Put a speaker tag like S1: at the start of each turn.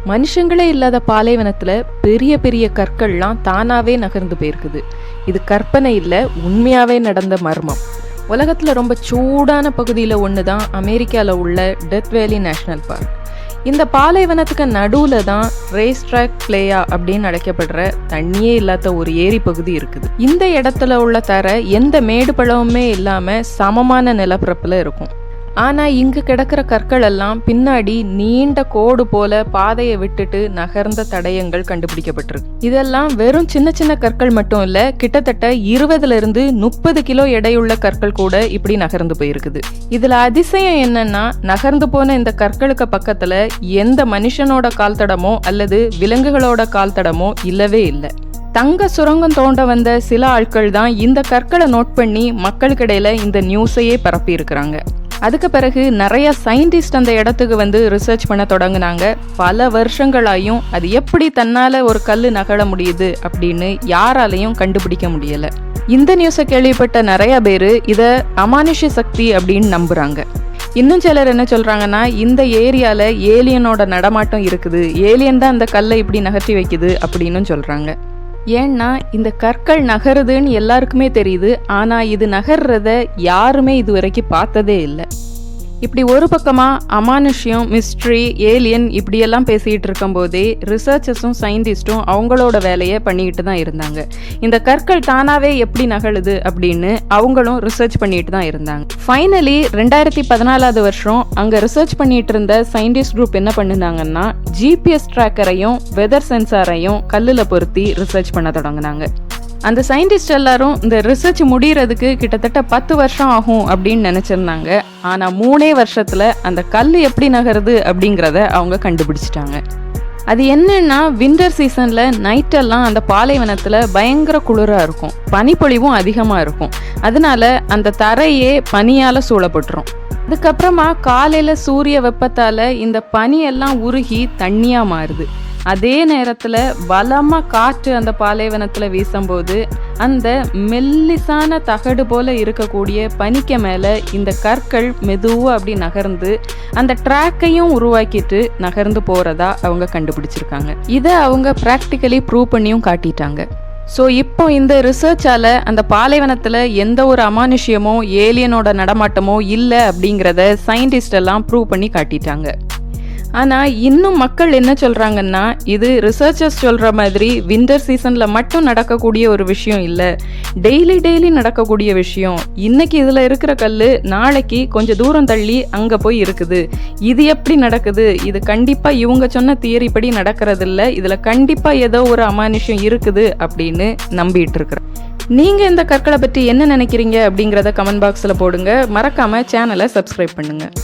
S1: மனுஷங்களே இல்லாத பாலைவனத்துல பெரிய பெரிய கற்கள்லாம் தானாவே நகர்ந்து போயிருக்குது. இது கற்பனை இல்லை, உண்மையாவே நடந்த மர்மம். உலகத்துல ரொம்ப சூடான பகுதியில ஒண்ணுதான் அமெரிக்கால உள்ள டெத் வேலி நேஷனல் பார்க். இந்த பாலைவனத்துக்கு நடுவுல தான் ரேஸ் ட்ராக் பிளேயா அப்படின்னு அழைக்கப்படுற தண்ணியே இல்லாத ஒரு ஏரி பகுதி இருக்குது. இந்த இடத்துல உள்ள தரை எந்த மேடு பழமுமே இல்லாம சமமான நிலப்பரப்புல இருக்கும். ஆனா இங்கு கிடக்கிற கற்கள் எல்லாம் பின்னாடி நீண்ட கோடு போல பாதையை விட்டுட்டு நகர்ந்த தடயங்கள் கண்டுபிடிக்கப்பட்டிருக்கு. இதெல்லாம் வெறும் சின்ன சின்ன கற்கள் மட்டும் இல்ல, கிட்டத்தட்ட 20-30 கிலோ எடையுள்ள கற்கள் கூட இப்படி நகர்ந்து போயிருக்குது. இதுல அதிசயம் என்னன்னா, நகர்ந்து போன இந்த கற்களுக்கு பக்கத்துல எந்த மனுஷனோட கால் தடமோ அல்லது விலங்குகளோட கால் தடமோ இல்லவே இல்லை. தங்க சுரங்கம் தோண்ட வந்த சில ஆட்கள் தான் இந்த கற்களை நோட் பண்ணி மக்களுக்கிடையில இந்த நியூஸையே பரப்பி இருக்கிறாங்க. அதுக்கு பிறகு நிறைய சயின்டிஸ்ட் அந்த இடத்துக்கு வந்து ரிசர்ச் பண்ண தொடங்கினாங்க. பல வருஷங்களாயும் அது எப்படி தன்னால ஒரு கல் நகர முடியுது அப்படின்னு யாராலையும் கண்டுபிடிக்க முடியல. இந்த நியூஸை கேள்விப்பட்ட நிறைய பேரு இத அமானுஷ்ய சக்தி அப்படின்னு நம்புறாங்க. இன்னும் சிலர் என்ன சொல்றாங்கன்னா, இந்த ஏரியால ஏலியனோட நடமாட்டம் இருக்குது, ஏலியன் தான் அந்த கல்லை இப்படி நகர்த்தி வைக்குது அப்படின்னு சொல்றாங்க. ஏன்னா இந்த கற்கள் நகருதுன்னு எல்லாருக்குமே தெரியுது, ஆனா இது நகர்றத யாருமே இது வரைக்கும் பார்த்ததே இல்லை. இப்படி ஒரு பக்கமா அமானுஷ்யம், மிஸ்ட்ரி, ஏலியன் இப்படியெல்லாம் பேசிட்டு இருக்கும் போதே ரிசர்ச்சர்ஸும் சயின்டிஸ்டும் அவங்களோட வேலையை பண்ணிக்கிட்டு தான் இருந்தாங்க. இந்த கற்கள் தானாவே எப்படி நகழுது அப்படின்னு அவங்களும் ரிசர்ச் பண்ணிட்டு தான் இருந்தாங்க. ஃபைனலி 2014 வருஷம் அங்க ரிசர்ச் பண்ணிட்டு இருந்த சயின்டிஸ்ட் குரூப் என்ன பண்ணுனாங்கன்னா, ஜிபிஎஸ் ட்ராக்கரையும் வெதர் சென்சாரையும் கல்லுல பொருத்தி ரிசர்ச் பண்ண தொடங்கினாங்க. அந்த சயின்டிஸ்ட் எல்லாரும் இந்த ரிசர்ச் முடியறதுக்கு கிட்டத்தட்ட 10 வருஷம் ஆகும் அப்படின்னு நினைச்சிருந்தாங்க. ஆனா 3 வருஷத்துல அந்த கல் எப்படி நகருது அப்படிங்கிறத அவங்க கண்டுபிடிச்சிட்டாங்க. அது என்னன்னா, விண்டர் சீசன்ல நைட்டெல்லாம் அந்த பாலைவனத்துல பயங்கர குளிரா இருக்கும், பனிப்பொழிவும் அதிகமா இருக்கும். அதனால அந்த தரையே பனியால சூழப்பட்டுரும். அதுக்கப்புறமா காலையில சூரிய வெப்பத்தால இந்த பனியெல்லாம் உருகி தண்ணியா மாறுது. அதே நேரத்துல பலமா காற்று அந்த பாலைவனத்துல வீசும்போது அந்த மெல்லிசான தகடு போல இருக்கக்கூடிய பனிக்க மேல இந்த கற்கள் மெதுவா அப்படி நகர்ந்து அந்த ட்ராக்கையும் உருவாக்கிட்டு நகர்ந்து போறதா அவங்க கண்டுபிடிச்சிருக்காங்க. இதை அவங்க பிராக்டிக்கலி ப்ரூவ் பண்ணியும் காட்டிட்டாங்க. ஸோ இப்போ இந்த ரிசர்ச்சால அந்த பாலைவனத்துல எந்த ஒரு அமானுஷ்யமோ ஏலியனோட நடமாட்டமோ இல்லை அப்படிங்கிறத சயின்டிஸ்ட் எல்லாம் ப்ரூவ் பண்ணி காட்டிட்டாங்க. ஆனால் இன்னும் மக்கள் என்ன சொல்கிறாங்கன்னா, இது ரிசர்ச்சர்ஸ் சொல்கிற மாதிரி விண்டர் சீசனில் மட்டும் நடக்கக்கூடிய ஒரு விஷயம் இல்லை, டெய்லி நடக்கக்கூடிய விஷயம். இன்னைக்கு இதில் இருக்கிற கல் நாளைக்கு கொஞ்சம் தூரம் தள்ளி அங்கே போய் இருக்குது. இது எப்படி நடக்குது? இது கண்டிப்பாக இவங்க சொன்ன தியரி படி நடக்கிறதில்ல, இதில் கண்டிப்பாக ஏதோ ஒரு அமானுஷ்யம் இருக்குது அப்படின்னு நம்பிட்டு இருக்கிறேன். நீங்கள் இந்த கற்களை பற்றி என்ன நினைக்கிறீங்க அப்படிங்கிறத கமெண்ட் பாக்ஸில் போடுங்க. மறக்காமல் சேனலை சப்ஸ்கிரைப் பண்ணுங்கள்.